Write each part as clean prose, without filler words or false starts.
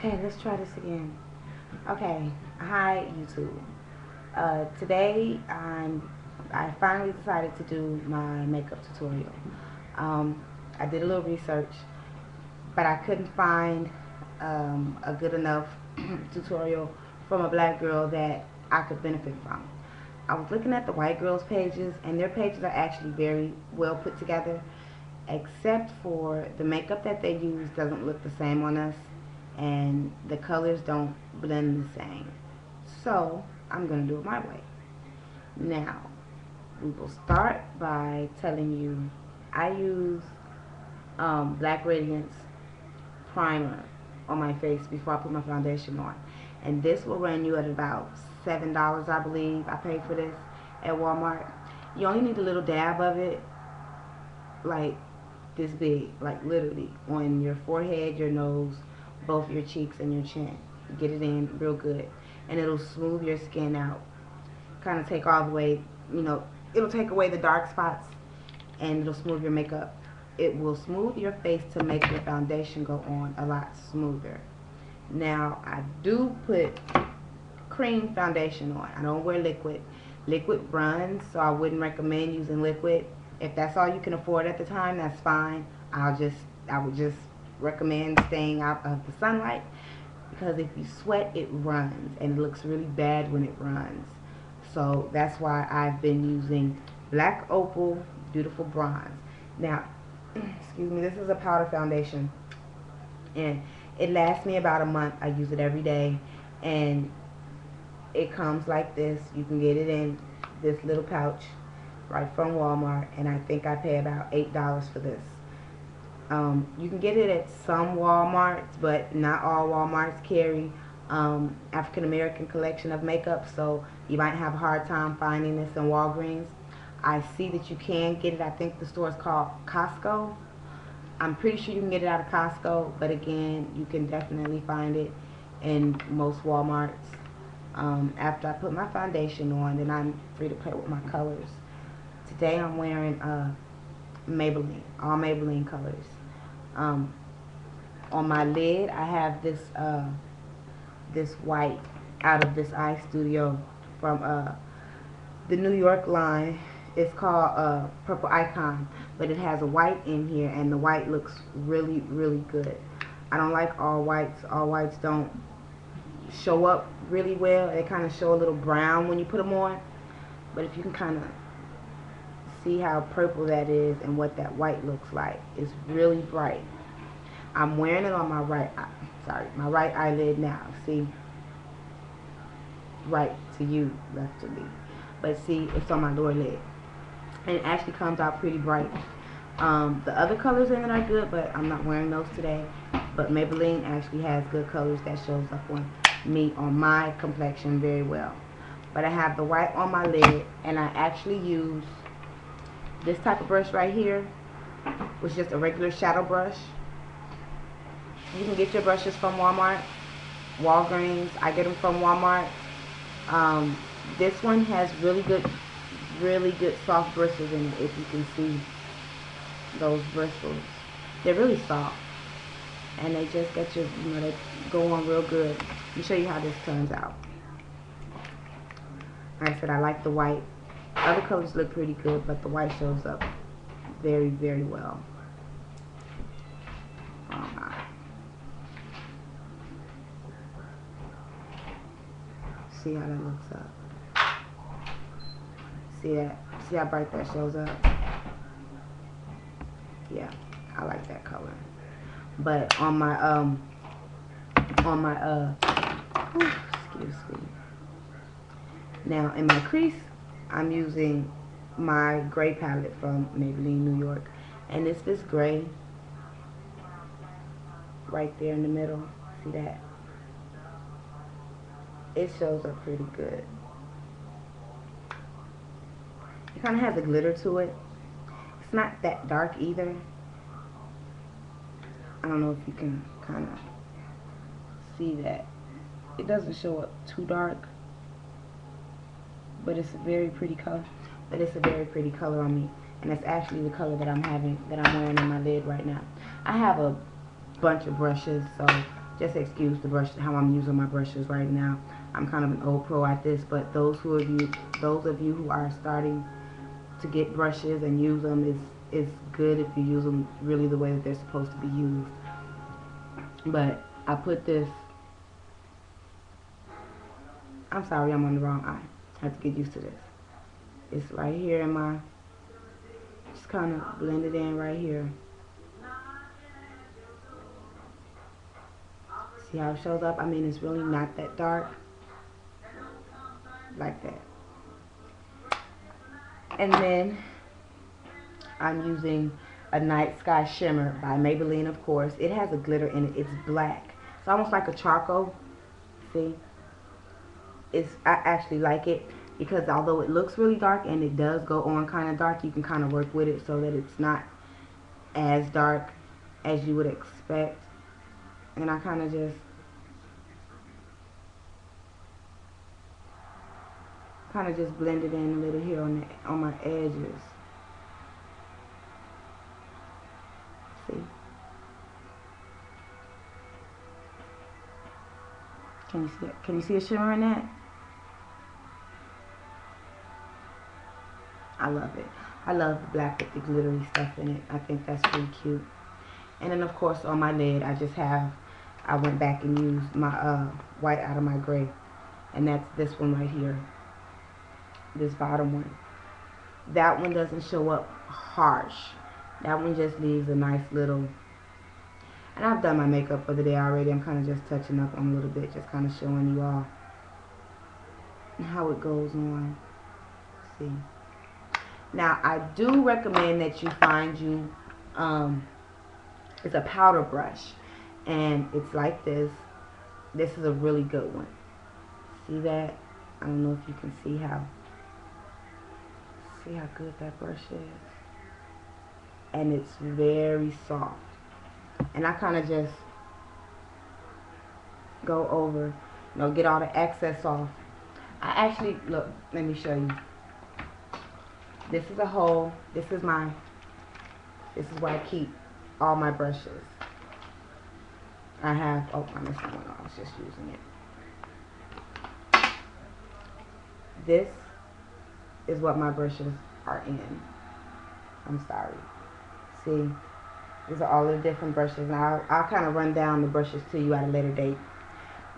Okay, let's try this again. Okay, hi YouTube. Today I finally decided to do my makeup tutorial. I did a little research, but I couldn't find a good enough tutorial from a black girl that I could benefit from. I was looking at the white girls' pages, and their pages are actually very well put together, except for the makeup that they use doesn't look the same on us, and the colors don't blend the same. So I'm going to do it my way. Now, we will start by telling you I use Black Radiance primer on my face before I put my foundation on. And this will run you at about $7, I believe. I paid for this at Walmart. You only need a little dab of it, like this big, like literally on your forehead, your nose, both your cheeks and your chin. Get it in real good, and it'll smooth your skin out. Kind of take all the way, it'll take away the dark spots, and it'll smooth your makeup. It will smooth your face to make your foundation go on a lot smoother. Now, I do put cream foundation on. I don't wear liquid. Liquid runs, so I wouldn't recommend using liquid. If that's all you can afford at the time, that's fine. I would just recommend staying out of the sunlight, because if you sweat, it runs, and it looks really bad when it runs. So that's why I've been using Black Opal Beautiful Bronze. Now, excuse me, this is a powder foundation, and it lasts me about a month. I use it every day, and it comes like this. You can get it in this little pouch right from Walmart, and I think I pay about $8 for this. You can get it at some Walmarts, but not all Walmarts carry African American collection of makeup, so you might have a hard time finding this in Walgreens. I see that you can get it. I think the store is called Costco. I'm pretty sure you can get it out of Costco, but again, you can definitely find it in most Walmarts. After I put my foundation on, then I'm free to play with my colors. Today I'm wearing Maybelline, all Maybelline colors. On my lid, I have this this white out of this eye studio from the New York line. It's called Purple Icon, but it has a white in here, and the white looks really, really good. I don't like all whites. All whites don't show up really well. They kind of show a little brown when you put them on, but if you can kind of see how purple that is and what that white looks like, it's really bright. I'm wearing it on my right eyelid now. See, right to you, left to me, but see, it's on my lower lid, and it actually comes out pretty bright. The other colors in it are good, but I'm not wearing those today. But Maybelline actually has good colors that shows up on me, on my complexion, very well. But I have the white on my lid, and I actually use this type of brush right here, which is just a regular shadow brush. You can get your brushes from Walmart, Walgreens. I get them from Walmart. This one has really good soft bristles in it. If you can see those bristles, they're really soft, and they just get your, they go on real good. Let me show you how this turns out. Like I said, I like the white. Other colors look pretty good, but the white shows up very, very well. See how that looks up. See that? See how bright that shows up? Yeah, I like that color. But on my excuse me. Now in my crease, I'm using my gray palette from Maybelline New York, and it's this gray right there in the middle. See that? It shows up pretty good. It kind of has a glitter to it. It's not that dark either. I don't know if you can kind of see that. It doesn't show up too dark, but it's a very pretty color. On me, and it's actually the color that I'm wearing on my lid right now. I have a bunch of brushes, so just excuse the brush, how I'm using my brushes right now. I'm kind of an old pro at this, but those of you who are starting to get brushes and use them, is good if you use them really the way that they're supposed to be used. But I put this, I'm sorry, I'm on the wrong eye. I have to get used to this. It's right here in my, just kind of blend it in right here. See how it shows up? I mean, it's really not that dark, like that. And then I'm using a Night Sky Shimmer by Maybelline, of course. It has a glitter in it. It's black. It's almost like a charcoal. See? I actually like it because although it looks really dark and it does go on kind of dark, you can kind of work with it so that it's not as dark as you would expect. And I kind of just blend it in a little here on my edges. See? Can you see it? Can you see a shimmer in that? I love it. I love the black with the glittery stuff in it. I think that's really cute. And then of course on my lid I went back and used my white out of my gray. And that's this one right here. This bottom one. That one doesn't show up harsh. That one just leaves a nice little, and I've done my makeup for the day already. I'm kind of just touching up on a little bit, just kind of showing you all how it goes on. See? Now, I do recommend that you find you, it's a powder brush, and it's like this. This is a really good one. See that? I don't know if you can see how good that brush is. And it's very soft. And I kind of just go over, get all the excess off. I actually, look, let me show you. This is a hole. This is where I keep all my brushes. I have, oh, I missed one. I was just using it. This is what my brushes are in. I'm sorry. See, these are all the different brushes. Now, I'll kind of run down the brushes to you at a later date.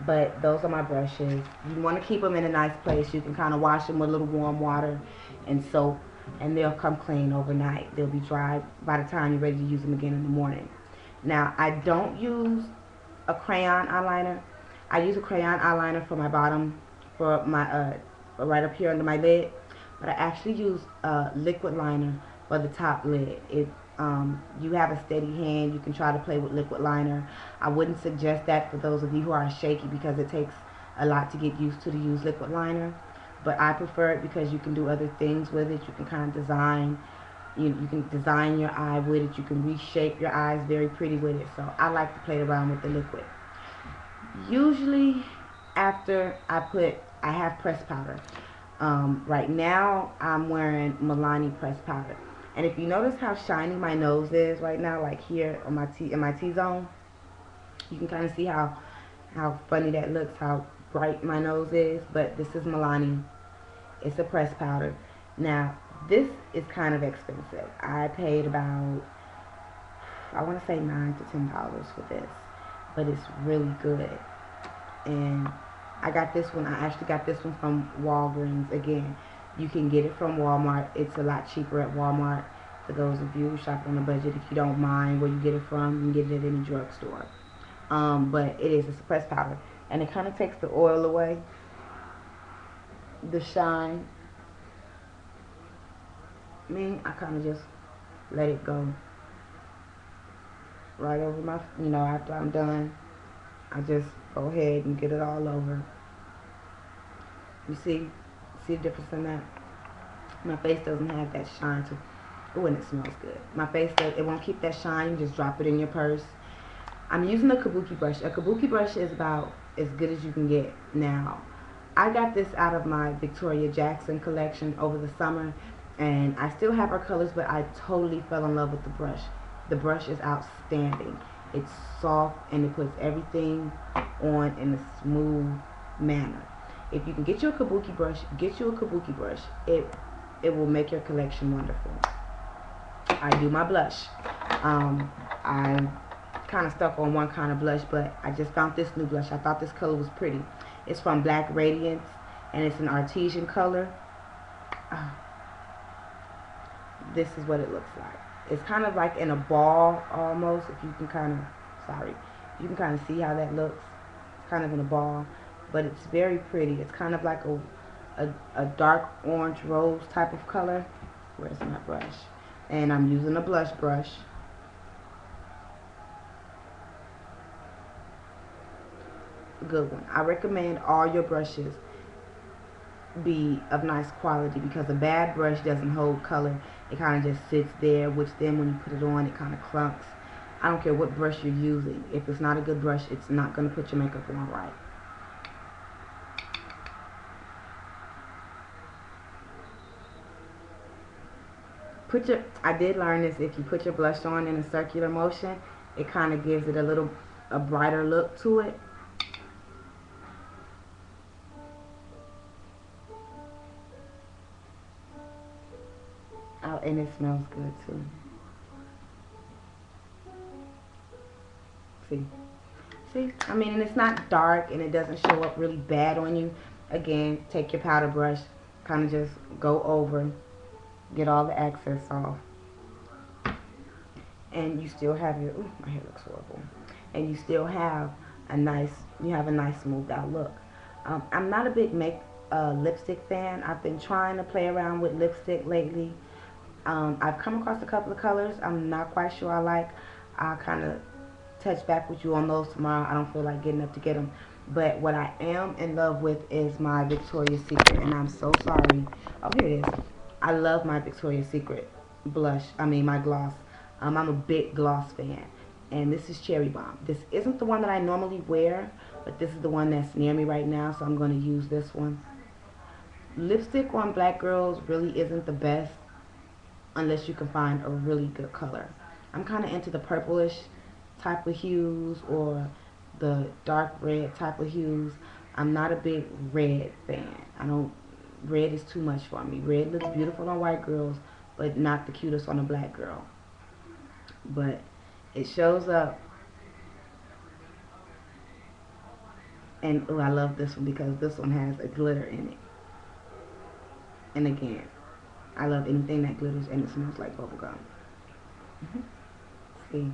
But those are my brushes. You want to keep them in a nice place. You can kind of wash them with a little warm water and soap, and they'll come clean overnight. They'll be dry by the time you're ready to use them again in the morning. Now, I don't use a crayon eyeliner. I use a crayon eyeliner for my bottom, for my right up here under my lid. But I actually use a liquid liner for the top lid. You have a steady hand, you can try to play with liquid liner. I wouldn't suggest that for those of you who are shaky, because it takes a lot to get used to use liquid liner. But I prefer it because you can do other things with it. You can kind of design, you can design your eye with it. You can reshape your eyes very pretty with it. So I like to play around with the liquid. Usually after I have pressed powder. Right now I'm wearing Milani pressed powder. And if you notice how shiny my nose is right now, like here on in my T-zone, you can kind of see how funny that looks, how bright my nose is. But this is Milani. It's a pressed powder. Now, this is kind of expensive. I paid about, I want to say $9 to $10 for this. But it's really good. And I got this one. I actually got this one from Walgreens. Again, you can get it from Walmart. It's a lot cheaper at Walmart. For those of you who shop on a budget, if you don't mind where you get it from, you can get it at any drugstore. But it's a pressed powder. And it kind of takes the oil away, the shine. I kind of just let it go right over my, after I'm done, I just go ahead and get it all over. You see the difference in that? My face doesn't have that shine to, oh, and it smells good. My face it won't keep that shine. You just drop it in your purse. I'm using a kabuki brush. A kabuki brush is about as good as you can get. Now, I got this out of my Victoria Jackson collection over the summer, and I still have her colors, but I totally fell in love with the brush. The brush is outstanding. It's soft and it puts everything on in a smooth manner. If you can get you a kabuki brush, get you a kabuki brush. It will make your collection wonderful. I do my blush. I'm kind of stuck on one kind of blush, but I just found this new blush. I thought this color was pretty. It's from Black Radiance, and it's an artesian color. This is what it looks like. It's kind of like in a ball almost. If you can kind of, sorry, you can kind of see how that looks. It's kind of in a ball, but it's very pretty. It's kind of like a dark orange rose type of color. Where's my brush? And I'm using a blush brush. Good one. I recommend all your brushes be of nice quality, because a bad brush doesn't hold color. It kind of just sits there, which then when you put it on, it kind of clunks. I don't care what brush you're using. If it's not a good brush, it's not going to put your makeup on right. I did learn this, if you put your blush on in a circular motion, it kind of gives it a brighter look to it. Oh, and it smells good too. See, I mean, and it's not dark and it doesn't show up really bad on you. Again, take your powder brush, kind of just go over, get all the excess off, and you still have your, ooh, my hair looks horrible, and you still have a nice, smoothed out look. I'm not a big lipstick fan. I've been trying to play around with lipstick lately. I've come across a couple of colors I'm not quite sure I like. I'll kind of touch back with you on those tomorrow. I don't feel like getting up to get them. But what I am in love with is my Victoria's Secret, and I'm so sorry. Oh, here it is. I love my Victoria's Secret blush. I mean, my gloss. I'm a big gloss fan. And this is Cherry Bomb. This isn't the one that I normally wear, but this is the one that's near me right now, so I'm going to use this one. Lipstick on black girls really isn't the best unless you can find a really good color. I'm kind of into the purplish type of hues or the dark red type of hues. I'm not a big red fan. Red is too much for me. Red looks beautiful on white girls, but not the cutest on a black girl. But it shows up. And oh, I love this one because this one has a glitter in it. And again, I love anything that glitters and it smells like bubblegum. See?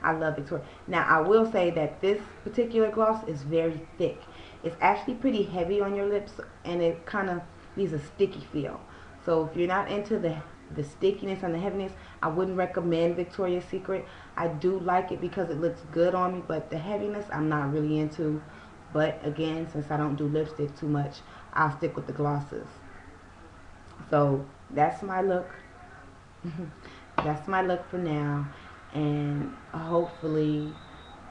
I love Victoria. Now, I will say that this particular gloss is very thick. It's actually pretty heavy on your lips, and it kind of leaves a sticky feel. So if you're not into the stickiness and the heaviness, I wouldn't recommend Victoria's Secret. I do like it because it looks good on me, but the heaviness I'm not really into. But again, since I don't do lipstick too much, I'll stick with the glosses. So that's my look. That's my look for now. And hopefully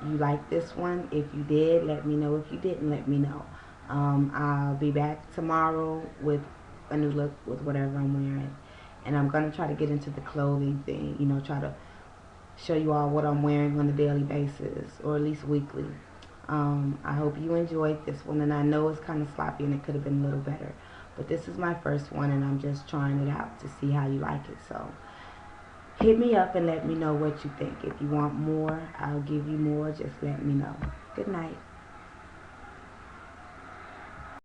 you like this one. If you did, let me know. If you didn't, let me know. I'll be back tomorrow with a new look with whatever I'm wearing. And I'm going to try to get into the clothing thing. You know, try to show you all what I'm wearing on a daily basis, or at least weekly. I hope you enjoyed this one. And I know it's kind of sloppy and it could have been a little better. But this is my first one and I'm just trying it out to see how you like it. So hit me up and let me know what you think. If you want more, I'll give you more. Just let me know. Good night.